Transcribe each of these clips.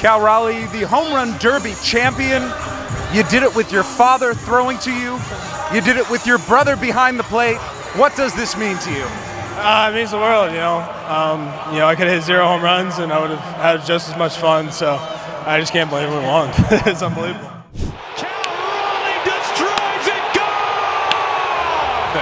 Cal Raleigh, the home run derby champion. You did it with your father throwing to you. You did it with your brother behind the plate. What does this mean to you? It means the world, I could have hit 0 home runs and I would have had just as much fun. So I just can't believe we won. It's unbelievable. Cal Raleigh destroys it. Gone!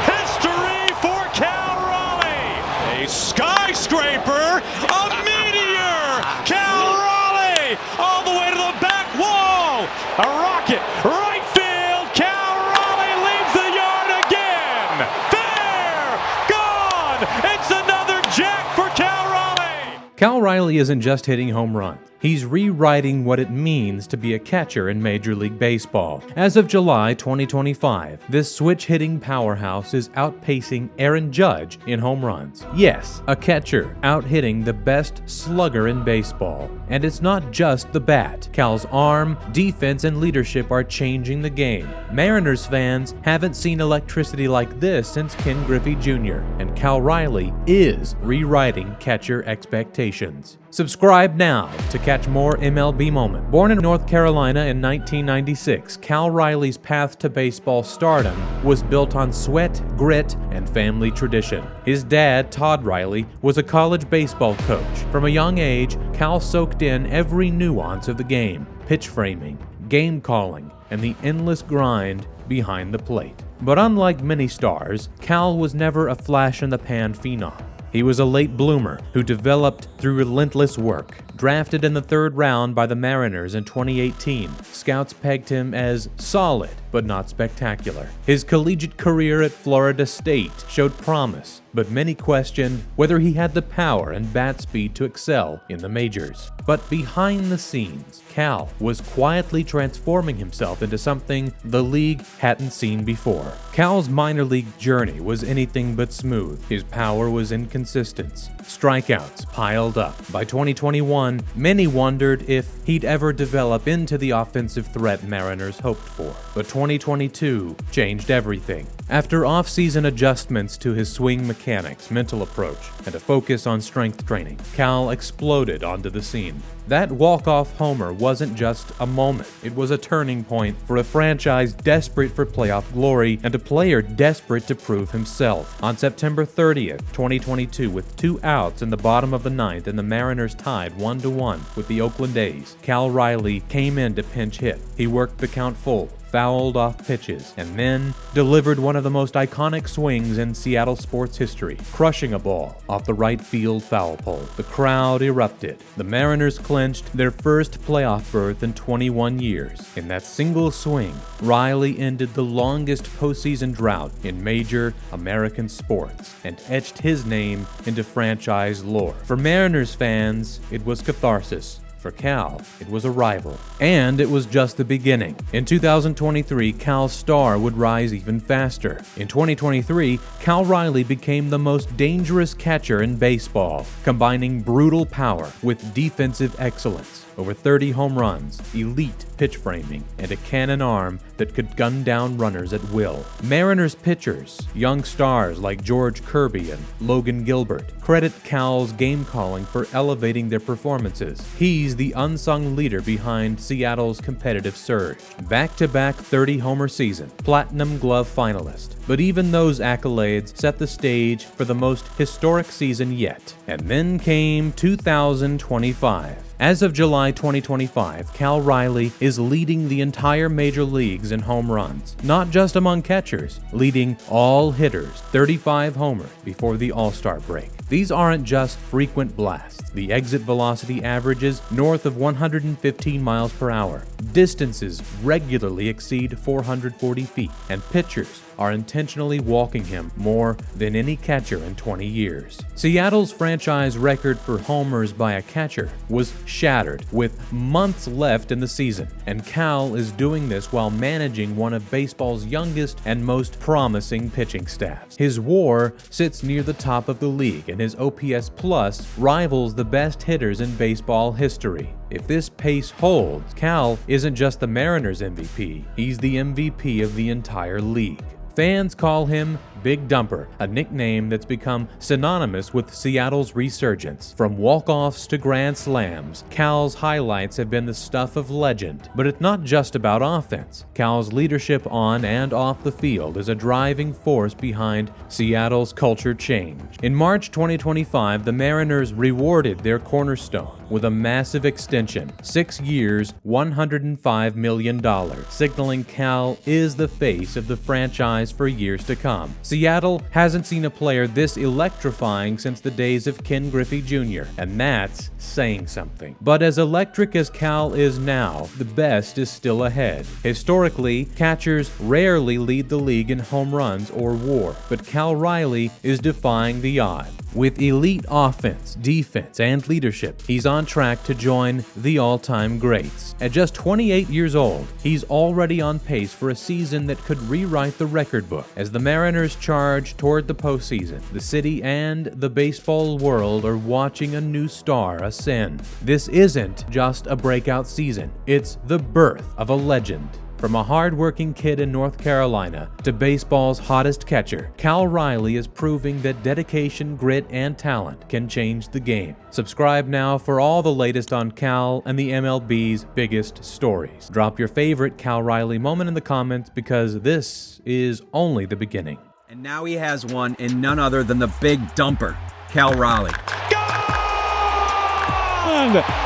History for Cal Raleigh. A skyscraper, a meteor. Cal Raleigh all the way to the back wall. A rocket, right field. Cal Raleigh leaves the yard again. Fair, gone. It's another jack for Cal Raleigh. Cal Raleigh isn't just hitting home runs. He's rewriting what it means to be a catcher in Major League Baseball. As of July 2025, this switch-hitting powerhouse is outpacing Aaron Judge in home runs. Yes, a catcher out-hitting the best slugger in baseball. And it's not just the bat. Cal's arm, defense, and leadership are changing the game. Mariners fans haven't seen electricity like this since Ken Griffey Jr., and Cal Raleigh is rewriting catcher expectations. Subscribe now to catch more MLB moments. Born in North Carolina in 1996, Cal Raleigh's path to baseball stardom was built on sweat, grit, and family tradition. His dad, Todd Raleigh, was a college baseball coach. From a young age, Cal soaked in every nuance of the game: pitch framing, game calling, and the endless grind behind the plate. But unlike many stars, Cal was never a flash-in-the-pan phenom. He was a late bloomer who developed through relentless work. Drafted in the 3rd round by the Mariners in 2018, scouts pegged him as solid but not spectacular. His collegiate career at Florida State showed promise, but many questioned whether he had the power and bat speed to excel in the majors. But behind the scenes, Cal was quietly transforming himself into something the league hadn't seen before. Cal's minor league journey was anything but smooth. His power was inconsistent. Strikeouts piled up. By 2021, many wondered if he'd ever develop into the offensive threat Mariners hoped for. But 2022 changed everything. After off-season adjustments to his swing mechanics, mental approach, and a focus on strength training, Cal exploded onto the scene. That walk-off homer wasn't just a moment. It was a turning point for a franchise desperate for playoff glory and a player desperate to prove himself. On September 30th, 2022, with 2 outs in the bottom of the 9th and the Mariners tied 1-1 with the Oakland A's, Cal Raleigh came in to pinch hit. He worked the count full, fouled off pitches, and then delivered one of the most iconic swings in Seattle sports history, crushing a ball off the right field foul pole. The crowd erupted. The Mariners clinched their first playoff berth in 21 years. In that single swing, Raleigh ended the longest postseason drought in major American sports and etched his name into franchise lore. For Mariners fans, it was catharsis. For Cal, it was a rival. And it was just the beginning. In 2023, Cal's star would rise even faster. In 2023, Cal Raleigh became the most dangerous catcher in baseball, combining brutal power with defensive excellence. Over 30 home runs, elite pitch framing, and a cannon arm that could gun down runners at will. Mariners pitchers, young stars like George Kirby and Logan Gilbert, credit Cal's game calling for elevating their performances. He's the unsung leader behind Seattle's competitive surge. Back-to-back 30-homer season, Platinum Glove finalist. But even those accolades set the stage for the most historic season yet. And then came 2025. As of July 2025, Cal Raleigh is leading the entire major leagues in home runs, not just among catchers, leading all hitters, 35 homers before the All-Star break. These aren't just frequent blasts. The exit velocity averages north of 115 miles per hour. Distances regularly exceed 440 feet, and pitchers are intentionally walking him more than any catcher in 20 years. Seattle's franchise record for homers by a catcher was shattered with months left in the season, and Cal is doing this while managing one of baseball's youngest and most promising pitching staffs. His WAR sits near the top of the league, and his OPS plus rivals the best hitters in baseball history. If this pace holds, Cal isn't just the Mariners MVP, he's the MVP of the entire league. Fans call him Big Dumper, a nickname that's become synonymous with Seattle's resurgence. From walk-offs to grand slams, Cal's highlights have been the stuff of legend. But it's not just about offense. Cal's leadership on and off the field is a driving force behind Seattle's culture change. In March 2025, the Mariners rewarded their cornerstone with a massive extension, 6 years, $105 million, signaling Cal is the face of the franchise for years to come. Seattle hasn't seen a player this electrifying since the days of Ken Griffey Jr., and that's saying something. But as electric as Cal is now, the best is still ahead. Historically, catchers rarely lead the league in home runs or WAR, but Cal Raleigh is defying the odds. With elite offense, defense, and leadership, he's on track to join the all-time greats. At just 28 years old, he's already on pace for a season that could rewrite the record book. As the Mariners charge toward the postseason, the city and the baseball world are watching a new star ascend. This isn't just a breakout season, it's the birth of a legend. From a hard-working kid in North Carolina to baseball's hottest catcher, Cal Raleigh is proving that dedication, grit, and talent can change the game. Subscribe now for all the latest on Cal and the MLB's biggest stories. Drop your favorite Cal Raleigh moment in the comments because this is only the beginning. And now he has one in none other than the Big Dumper, Cal Raleigh.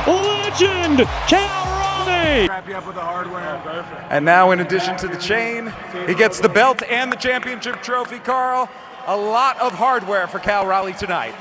Legend Cal Raleigh. Wrap you up with the hardware. Perfect. And now, in addition to the chain, he gets the belt and the championship trophy, Carl. A lot of hardware for Cal Raleigh tonight.